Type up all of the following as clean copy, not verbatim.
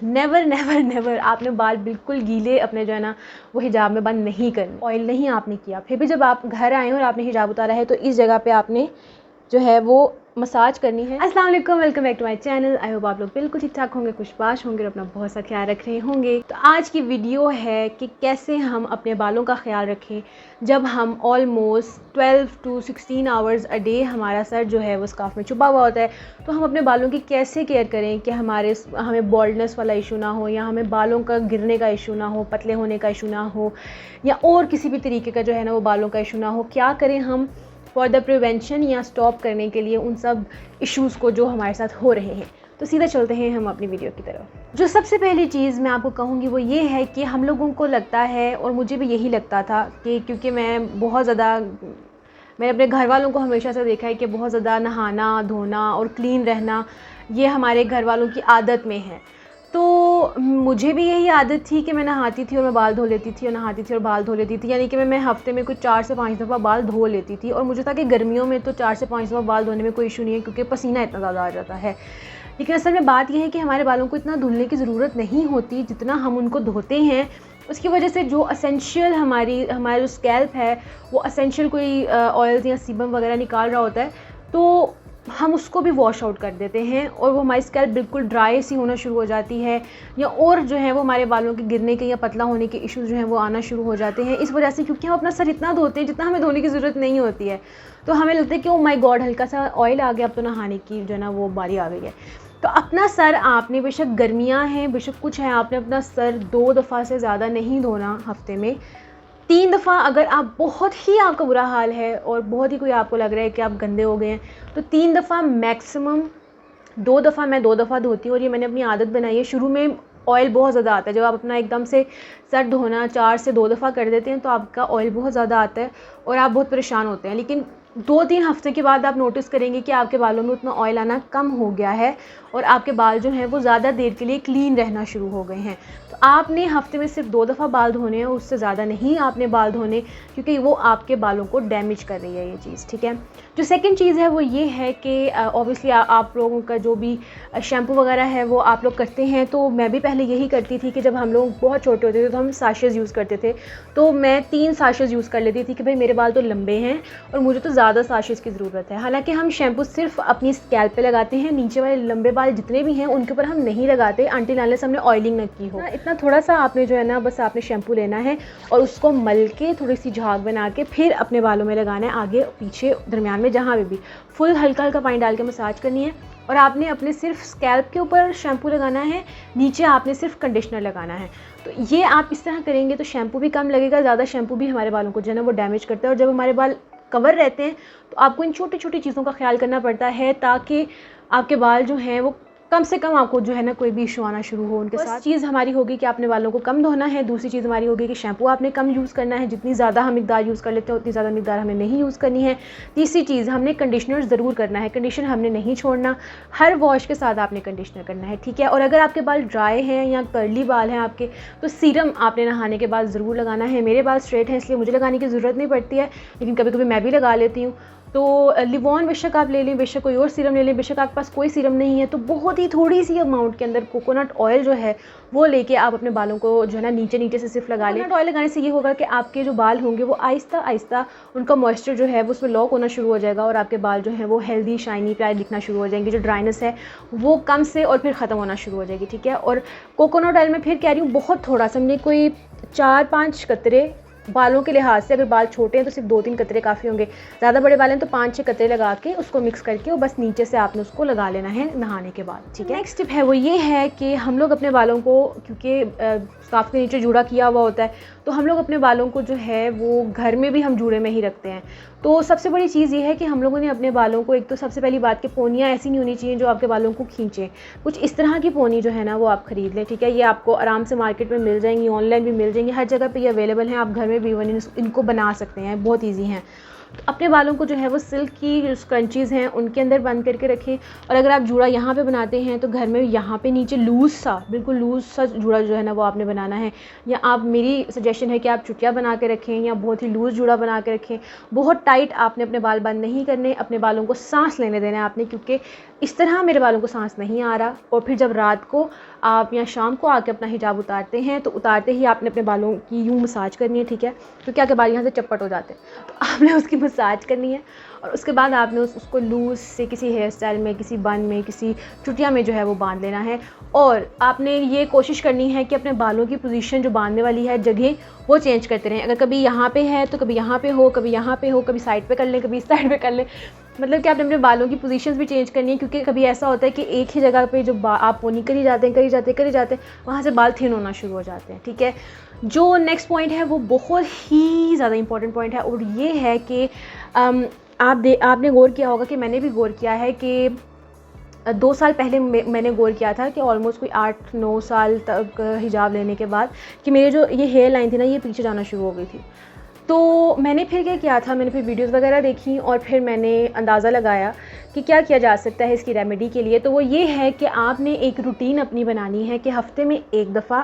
Never never never आपने बाल बिल्कुल गीले अपने जो है ना वो हिजाब में बंद नहीं करने। ऑयल नहीं आपने किया, फिर भी जब आप घर आए और आपने हिजाब उतारा है तो इस जगह पे आपने जो है वो मसाज करनी है। अस्सलाम वालेकुम, welcome back to my channel. I hope आप लोग बिल्कुल ठीक ठाक होंगे, खुशबाश होंगे और अपना बहुत सा ख्याल रख रहे होंगे। तो आज की वीडियो है कि कैसे हम अपने बालों का ख्याल रखें जब हम almost 12 to 16 hours a day हमारा सर जो है वो स्कार्फ में छुपा हुआ होता है। तो हम अपने बालों की कैसे केयर करें कि हमें बॉल्डनेस वाला इशू ना हो, या हमें बालों का गिरने का इशू ना हो, पतले होने का इशू ना हो, या और किसी भी तरीके का जो है ना वो बालों का इशू ना हो। क्या करें हम फॉर द प्रिवेंशन या स्टॉप करने के लिए उन सब इश्यूज़ को जो हमारे साथ हो रहे हैं। तो सीधा चलते हैं हम अपनी वीडियो की तरफ। जो सबसे पहली चीज़ मैं आपको कहूँगी वो ये है कि हम लोगों को लगता है, और मुझे भी यही लगता था कि क्योंकि मैंने अपने घर वालों को हमेशा से देखा है कि बहुत ज़्यादा नहाना धोना और क्लीन रहना ये हमारे घर वालों की आदत में है। तो मुझे भी यही आदत थी कि मैं नहाती थी और मैं बाल धो लेती थी, और नहाती थी और बाल धो लेती थी, यानी कि मैं हफ्ते में कुछ 4 से 5 दफ़ा बाल धो लेती थी। और मुझे था कि गर्मियों में तो 4 से 5 दफ़ा बाल धोने में कोई इशू नहीं है क्योंकि पसीना इतना ज़्यादा आ जाता है। लेकिन असल में बात यह है कि हमारे बालों को इतना धुलने की ज़रूरत नहीं होती जितना हम उनको धोते हैं। उसकी वजह से जो असेंशियल हमारा जो स्कैल्प है वो असेंशियल कोई ऑयल्स या सीबम वगैरह निकाल रहा होता है, तो हम उसको भी वॉश आउट कर देते हैं और वो हमारी स्कैल्प बिल्कुल ड्राई सी होना शुरू हो जाती है, या और जो है वो हमारे बालों के गिरने के या पतला होने के इश्यूज जो हैं वो आना शुरू हो जाते हैं। इस वजह से क्योंकि हम अपना सर इतना धोते हैं जितना हमें धोने की ज़रूरत नहीं होती है, तो हमें लगता है कि ओ माय गॉड हल्का सा ऑयल आ गया, अब तो नहाने की जो है ना वो बारी आ गई है। तो अपना सर आपने, बेशक गर्मियाँ हैं बेशक कुछ है, आपने अपना सर 2 दफ़ा से ज़्यादा नहीं धोना हफ्ते में। 3 दफ़ा अगर आप बहुत ही आपका बुरा हाल है और बहुत ही कोई आपको लग रहा है कि आप गंदे हो गए हैं तो 3 दफ़ा मैक्सिमम। 2 दफ़ा मैं 2 दफ़ा धोती हूँ और ये मैंने अपनी आदत बनाई है। शुरू में ऑयल बहुत ज़्यादा आता है, जब आप अपना एकदम से सर धोना 4 से 2 दफ़ा कर देते हैं तो आपका ऑयल बहुत ज़्यादा आता है और आप बहुत परेशान होते हैं। लेकिन 2-3 हफ्ते के बाद आप नोटिस करेंगे कि आपके बालों में उतना ऑयल आना कम हो गया है और आपके बाल जो हैं वो ज़्यादा देर के लिए क्लीन रहना शुरू हो गए हैं। तो आपने हफ्ते में सिर्फ 2 दफ़ा बाल धोने हैं, उससे ज़्यादा नहीं आपने बाल धोने, क्योंकि वो आपके बालों को डैमेज कर रही है ये चीज़, ठीक है। जो सेकंड चीज़ है वो ये है कि ऑब्वियसली आप लोगों का जो भी शैम्पू वगैरह है वो आप लोग करते हैं। तो मैं भी पहले यही करती थी कि जब हम लोग बहुत छोटे होते थे तो हम साशेज़ यूज़ करते थे, तो मैं 3 साशेज़ यूज़ कर लेती थी कि भाई मेरे बाल तो लंबे हैं और मुझे तो ज़्यादा साशेज़ की ज़रूरत है। हालांकि हम शैम्पू सिर्फ अपनी स्कैल्प पे लगाते हैं, नीचे वाले लंबे बाल जितने भी हैं उनके ऊपर हम नहीं लगाते अनटिल अनलेस हमने ऑयलिंग ना की हो। इतना थोड़ा सा आपने जो है ना बस आपने शैम्पू लेना है और उसको मल के थोड़ी सी झाग बना के फिर अपने बालों में लगाना है, आगे पीछे दरमियान में जहाँ भी फुल हल्का हल्का पानी डाल के मसाज करनी है। और आपने अपने सिर्फ स्कैल्प के ऊपर शैम्पू लगाना है, नीचे आपने सिर्फ कंडीशनर लगाना है। तो ये आप इस तरह करेंगे तो शैम्पू भी कम लगेगा। ज़्यादा शैम्पू भी हमारे बालों को जो है ना वो डैमेज करता है, और जब हमारे बाल कवर रहते हैं तो आपको इन छोटी छोटी चीज़ों का ख्याल करना पड़ता है ताकि आपके बाल जो हैं वो कम से कम आपको जो है ना कोई भी इशू आना शुरू हो उनके साथ। चीज़ हमारी होगी कि आपने बालों को कम धोना है। दूसरी चीज़ हमारी होगी कि शैम्पू आपने कम यूज़ करना है, जितनी ज़्यादा हम मिकदार यूज़ कर लेते हैं उतनी ज़्यादा मिकदार हमें नहीं यूज़ करनी है। तीसरी चीज़, हमने कंडीशनर ज़रूर करना है, कंडीशनर हमने नहीं छोड़ना, हर वॉश के साथ आपने कंडीशनर करना है, ठीक है। और अगर आपके बाल ड्राई हैं या कर्ली बाल हैं आपके, तो सीरम आपने नहाने के बाद ज़रूर लगाना है। मेरे बाल स्ट्रेट हैं इसलिए मुझे लगाने की ज़रूरत नहीं पड़ती है, लेकिन कभी कभी मैं भी लगा लेती हूँ। तो लिवॉन बेशक आप ले लें, बेशक कोई और सीरम ले लें, बेशक आपके पास कोई सीरम नहीं है तो बहुत ही थोड़ी सी अमाउंट के अंदर कोकोनट ऑयल जो है वो लेके आप अपने बालों को जो है ना नीचे से सिर्फ लगा लें। कोकोनट ऑयल लगाने से ये होगा कि आपके जो बाल होंगे वो आहिस्ता आहिस्ता उनका मॉइस्चर जो है वो उसमें लॉक होना शुरू हो जाएगा और आपके बाल जो है वो हेल्दी शाइनी प्यारे दिखना शुरू हो जाएंगे। जो ड्राइनेस है वो कम से और फिर ख़त्म होना शुरू हो जाएगी, ठीक है। और कोकोनट ऑयल में फिर कह रही हूँ बहुत थोड़ा सा, हमने कोई 4-5 कतरे बालों के लिहाज से, अगर बाल छोटे हैं तो सिर्फ 2-3 कतरे काफ़ी होंगे, ज़्यादा बड़े बाल हैं तो 5-6 कतरे लगा के उसको मिक्स करके वो बस नीचे से आपने उसको लगा लेना है नहाने के बाद, ठीक है। नेक्स्ट टिप है वो ये है कि हम लोग अपने बालों को, क्योंकि स्कार्फ के नीचे जूड़ा किया हुआ होता है, तो हम लोग अपने बालों को जो है वो घर में भी हम जूड़े में ही रखते हैं। तो सबसे बड़ी चीज़ ये है कि हम लोगों ने अपने बालों को, एक तो सबसे पहली बात कि पोनियाँ ऐसी नहीं होनी चाहिए जो आपके बालों को खींचें। कुछ इस तरह की पोनी जो है ना वो आप ख़रीद लें, ठीक है। ये आपको आराम से मार्केट में मिल जाएंगी, ऑनलाइन भी मिल जाएंगी, हर जगह पे ये अवेलेबल हैं। आप घर में भी इनको बना सकते हैं, बहुत ईजी हैं। तो अपने बालों को जो है वो सिल्क की जो स्क्रंचीज़ हैं उनके अंदर बंद करके रखें। और अगर आप जूड़ा यहाँ पे बनाते हैं तो घर में यहाँ पे नीचे लूज़ सा, बिल्कुल लूज़ सा जूड़ा जो है ना वो आपने बनाना है। या आप, मेरी सजेशन है कि आप चुटिया बना के रखें या बहुत ही लूज़ जूड़ा बना के रखें। बहुत टाइट आपने अपने बाल बंद नहीं करने, अपने बालों को सांस लेने देना है आपने, क्योंकि इस तरह मेरे बालों को सांस नहीं आ रहा। और फिर जब रात को आप या शाम को आके अपना हिजाब उतारते हैं तो उतारते ही आपने अपने बालों की यूँ मसाज करनी है, ठीक है, क्योंकि आपके बाल यहाँ से चप्पट हो जाते हैं, तो आपने उसकी मसाज करनी है और उसके बाद आपने उसको लूज़ से किसी हेयर स्टाइल में, किसी बन में, किसी चुटिया में जो है वो बांध लेना है। और आपने ये कोशिश करनी है कि अपने बालों की पोजीशन जो बांधने वाली है जगह वो चेंज करते रहें। अगर कभी यहाँ पे है तो कभी यहाँ पे हो, कभी यहाँ पे हो, कभी साइड पे कर लें, कभी इस साइड पे कर लें। मतलब कि आपने अपने बालों की पोजीशंस भी चेंज करनी है, क्योंकि कभी ऐसा होता है कि एक ही जगह पे जो आप पोनी करी जाते हैं वहाँ से बाल थिन होना शुरू हो जाते हैं, ठीक है। जो नेक्स्ट पॉइंट है वो बहुत ही ज़्यादा इंपॉर्टेंट पॉइंट है और ये है कि आपने गौर किया होगा कि मैंने भी गौर किया है कि 2 साल पहले मैंने गौर किया था कि ऑलमोस्ट कोई 8-9 साल तक हिजाब लेने के बाद कि मेरे जो ये हेयर लाइन थी ना ये पीछे जाना शुरू हो गई थी। तो मैंने फिर क्या किया था, मैंने फिर वीडियोस वगैरह देखी और फिर मैंने अंदाज़ा लगाया कि क्या किया जा सकता है इसकी रेमेडी के लिए। तो वो ये है कि आपने एक रूटीन अपनी बनानी है कि हफ़्ते में 1 दफ़ा,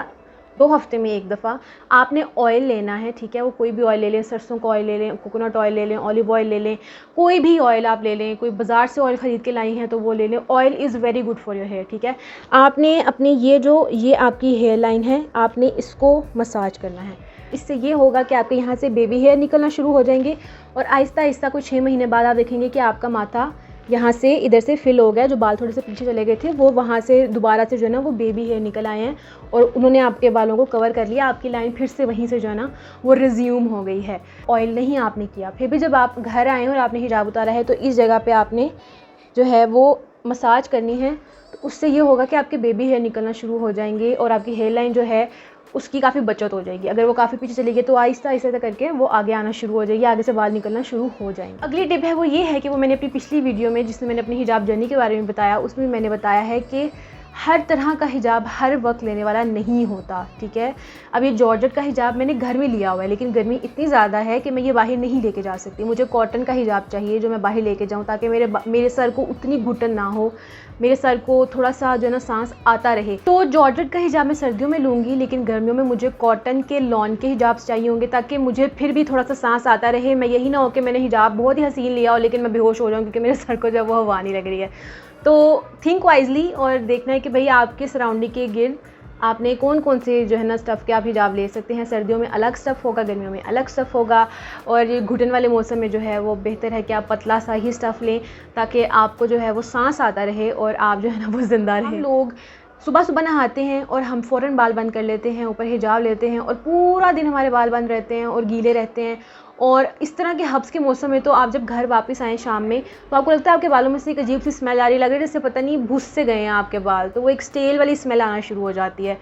2 हफ्ते में 1 दफ़ा आपने ऑयल लेना है, ठीक है। वो कोई भी ऑयल ले लें, सरसों का ऑयल ले लें, कोकोनट ऑयल ले लें, ऑलिव ऑयल ले लें, कोई भी ऑयल आप ले लें। कोई बाज़ार से ऑयल ख़रीद के लाई हैं तो वो ले लें। Oil is very good for your hair, ठीक है। आपने अपनी ये आपकी हेयर लाइन है, आपने इसको मसाज करना है। इससे ये होगा कि आपके यहाँ से बेबी हेयर निकलना शुरू हो जाएंगे और आहिस्ता आहिस्ता कुछ 6 महीने बाद आप देखेंगे कि आपका माथा यहाँ से इधर से फिल हो गया, जो बाल थोड़े से पीछे चले गए थे वो वहाँ से दोबारा से जो है ना वो बेबी हेयर निकल आए हैं और उन्होंने आपके बालों को कवर कर लिया। आपकी लाइन फिर से वहीं से जो है ना वो रिज्यूम हो गई है। ऑयल नहीं आपने किया, फिर भी जब आप घर आए और आपने हिजाब उतारा है तो इस जगह पे आपने जो है वो मसाज करनी है। तो उससे ये होगा कि आपके बेबी हेयर निकलना शुरू हो जाएंगे और आपकी हेयर लाइन जो है उसकी काफ़ी बचत हो जाएगी। अगर वो काफ़ी पीछे चली गई तो आहिस्ता आहिस्ता करके वो आगे आना शुरू हो जाएगी, आगे से बाल निकलना शुरू हो जाएंगे। अगली टिप है वो ये है कि वो मैंने अपनी पिछली वीडियो में जिसमें मैंने अपनी हिजाब जर्नी के बारे में बताया उसमें मैंने बताया है कि हर तरह का हिजाब हर वक्त लेने वाला नहीं होता, ठीक है। अब ये जॉर्जेट का हिजाब मैंने घर में लिया हुआ है लेकिन गर्मी इतनी ज़्यादा है कि मैं ये बाहर नहीं लेके जा सकती। मुझे कॉटन का हिजाब चाहिए जो मैं बाहर लेके जाऊँ ताकि मेरे सर को उतनी घुटन ना हो, मेरे सर को थोड़ा सा जो है ना सांस आता रहे। तो जॉर्जेट का हिजाब मैं सर्दियों में लूँगी लेकिन गर्मियों में मुझे कॉटन के लॉन के हिजाब चाहिए होंगे ताकि मुझे फिर भी थोड़ा सा सांस आता रहे। मैं यही ना हो कि मैंने हिजाब बहुत ही हसीन लिया हो लेकिन मैं बेहोश हो जाऊँ क्योंकि मेरे सर को जब वो हवा नहीं लग रही है। तो थिंक वाइजली और देखना है कि भाई आपके सराउंडिंग के गिर्द आपने कौन कौन से जो है ना स्टफ़ के आप हिजाब ले सकते हैं। सर्दियों में अलग स्टफ़ होगा, गर्मियों में अलग स्टफ़ होगा और ये घुटन वाले मौसम में जो है वो बेहतर है कि आप पतला सा ही स्टफ़ लें ताकि आपको जो है वो सांस आता रहे और आप जो है ना वो ज़िंदा रहें। लोग सुबह सुबह नहाते हैं और हम फ़ौरन बाल बंद कर लेते हैं, ऊपर हिजाब लेते हैं और पूरा दिन हमारे बाल बंद रहते हैं और गीले रहते हैं। और इस तरह के हब्स के मौसम में तो आप जब घर वापस आएँ शाम में तो आपको लगता है आपके बालों में से एक अजीब सी स्मेल आ रही, लग रही है जैसे पता नहीं भूस से गए हैं आपके बाल, तो वो एक स्टेल वाली स्मेल आना शुरू हो जाती है।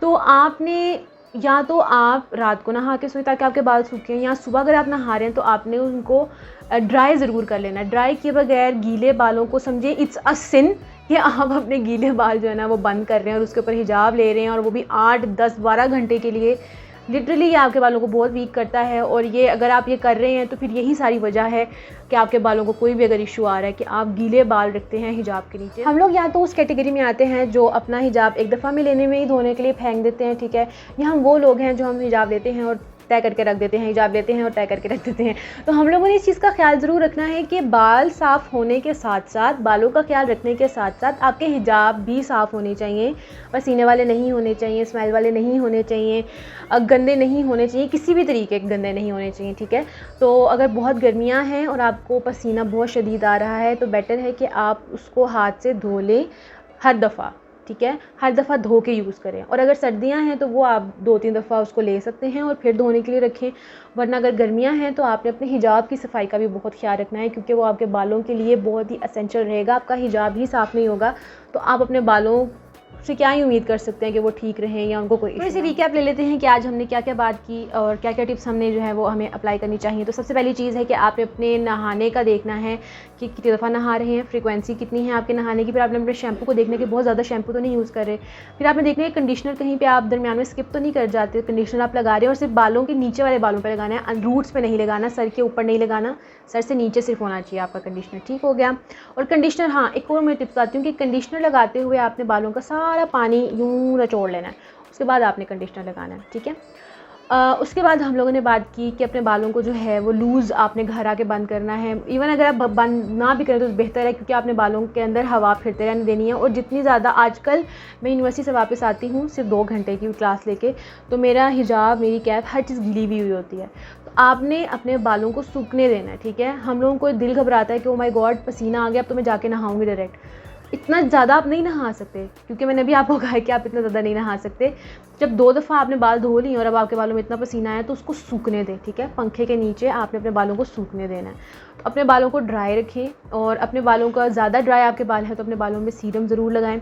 तो आपने या तो आप रात को नहा के सोएं ताकि आपके बाल सूखें, या सुबह अगर आप नहा रहे हैं तो आपने उनको ड्राई ज़रूर कर लेना। ड्राई किए बगैर गीले बालों को समझे इट्स अ सिन कि आप अपने गीले बाल जो है ना वो बंद कर रहे हैं और उसके ऊपर हिजाब ले रहे हैं और वो भी 8, 10, 12 घंटे के लिए। लिटरली ये आपके बालों को बहुत वीक करता है और ये अगर आप ये कर रहे हैं तो फिर यही सारी वजह है कि आपके बालों को कोई भी अगर इशू आ रहा है कि आप गीले बाल रखते हैं हिजाब के नीचे। हम लोग या तो उस कैटेगरी में आते हैं जो अपना हिजाब एक दफ़ा में लेने में ही धोने के लिए फेंक देते हैं, ठीक है, या हम वो लोग हैं जो हम हिजाब लेते हैं और तय करके रख देते हैं, हिजाब लेते हैं और तय करके रख देते हैं। तो हम लोगों ने इस चीज़ का ख्याल ज़रूर रखना है कि बाल साफ़ होने के साथ साथ, बालों का ख्याल रखने के साथ साथ आपके हिजाब भी साफ़ होने चाहिए, पसीने वाले नहीं होने चाहिए, स्मेल वाले नहीं होने चाहिए, गंदे नहीं होने चाहिए, किसी भी तरीके के गंदे नहीं होने चाहिए, ठीक है। तो अगर बहुत गर्मियाँ हैं और आपको पसीना बहुत शदीद आ रहा है तो बेटर है कि आप उसको हाथ से धो लें हर दफ़ा, ठीक है, हर दफ़ा धो के यूज़ करें। और अगर सर्दियां हैं तो वो आप 2-3 दफ़ा उसको ले सकते हैं और फिर धोने के लिए रखें। वरना अगर गर्मियां हैं तो आपने अपने हिजाब की सफाई का भी बहुत ख्याल रखना है क्योंकि वो आपके बालों के लिए बहुत ही एसेंशियल रहेगा। आपका हिजाब ही साफ़ नहीं होगा तो आप अपने बालों से क्या ही उम्मीद कर सकते हैं कि वो ठीक रहें या उनको कोई। थोड़ी सी रिकैप ले लेते हैं कि आज हमने क्या क्या बात की और क्या क्या टिप्स हमने जो है वो हमें अप्लाई करनी चाहिए। तो सबसे पहली चीज़ है कि आपने अपने नहाने का देखना है कि कितनी दफ़ा नहा रहे हैं, फ्रीक्वेंसी कितनी है आपके नहाने की। फिर आपने अपने शैम्पू को देखना है कि बहुत ज़्यादा शैम्पू तो नहीं यूज़ कर रहे। फिर आपने देखना है कंडीशनर कहीं पे आप दरमियान में स्किप तो नहीं कर जाते, कंडीशनर आप लगा रहे हैं और सिर्फ बालों के नीचे वाले बालों पर लगाना है, रूट्स पे नहीं लगाना, सर के ऊपर नहीं लगाना, सर से नीचे सिर्फ होना चाहिए आपका कंडीशनर, ठीक हो गया। और कंडीशनर, हाँ एक और मैं टिप्स बताती हूँ कि कंडीशनर लगाते हुए आपने बालों का सारा पानी यूँ निचोड़ लेना है, उसके बाद आपने कंडीशनर लगाना है, ठीक है। उसके बाद हम लोगों ने बात की कि अपने बालों को जो है वो लूज़ आपने घर आके बंद करना है। इवन अगर आप बंद ना भी करें तो बेहतर है, क्योंकि आपने बालों के अंदर हवा फिरते रहने देनी है। और जितनी ज़्यादा आजकल मैं यूनिवर्सिटी से वापस आती हूँ सिर्फ 2 घंटे की क्लास लेके, तो मेरा हिजाब, मेरी कैप, हर चीज़ गीली हुई होती है। तो आपने अपने बालों को सूखने देना है, ठीक है। हम लोगों को दिल घबराता है कि ओ माय गॉड पसीना आ गया, अब तो मैं जाके नहाऊंगी डायरेक्ट। इतना ज़्यादा आप नहीं नहा सकते, क्योंकि मैंने भी आपको कहा है कि आप इतना ज़्यादा नहीं नहा सकते। जब 2 दफ़ा आपने बाल धो लिए और अब आपके बालों में इतना पसीना आया तो उसको सूखने दें, ठीक है। पंखे के नीचे आपने अपने बालों को सूखने देना है। तो अपने बालों को ड्राई रखें, और अपने बालों का ज़्यादा ड्राई आपके बाल हैं तो अपने बालों में सीरम ज़रूर लगाएं।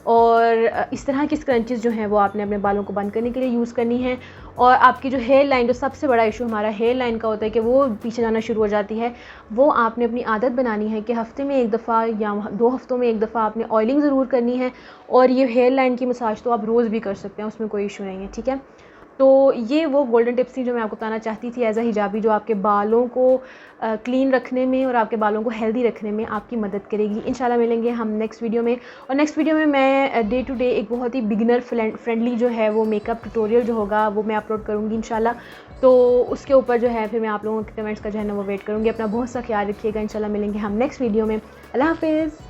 और इस तरह की स्क्रंचेस जो हैं वो आपने अपने बालों को बंद करने के लिए यूज़ करनी है। और आपकी जो हेयर लाइन, जो सबसे बड़ा इशू हमारा हेयर लाइन का होता है कि वो पीछे जाना शुरू हो जाती है, वो आपने अपनी आदत बनानी है कि हफ़्ते में 1 दफ़ा या 2 हफ़्तों में 1 दफ़ा आपने ऑयलिंग ज़रूर करनी है। और ये हेयर लाइन की मसाज तो आप रोज़ भी कर सकते हैं, उसमें कोई इशू नहीं है, ठीक है। तो ये वो गोल्डन टिप्स थी जो मैं आपको बताना चाहती थी एज़ अ हिजाबी, जो आपके बालों को क्लीन रखने में और आपके बालों को हेल्दी रखने में आपकी मदद करेगी। इंशाल्लाह मिलेंगे हम नेक्स्ट वीडियो में। और नेक्स्ट वीडियो में मैं डे टू डे एक बहुत ही बिगिनर फ्रेंडली जो है वो मेकअप ट्यूटोरियल जो होगा वो मैं अपलोड करूँगी इंशाल्लाह। तो उसके ऊपर जो है फिर मैं आप लोगों के कमेंट्स का जो है ना वो वेट करूँगी। अपना बहुत सा ख्याल रखिएगा। इंशाल्लाह मिलेंगे हम नेक्स्ट वीडियो में। अल्लाह हाफ़िज़।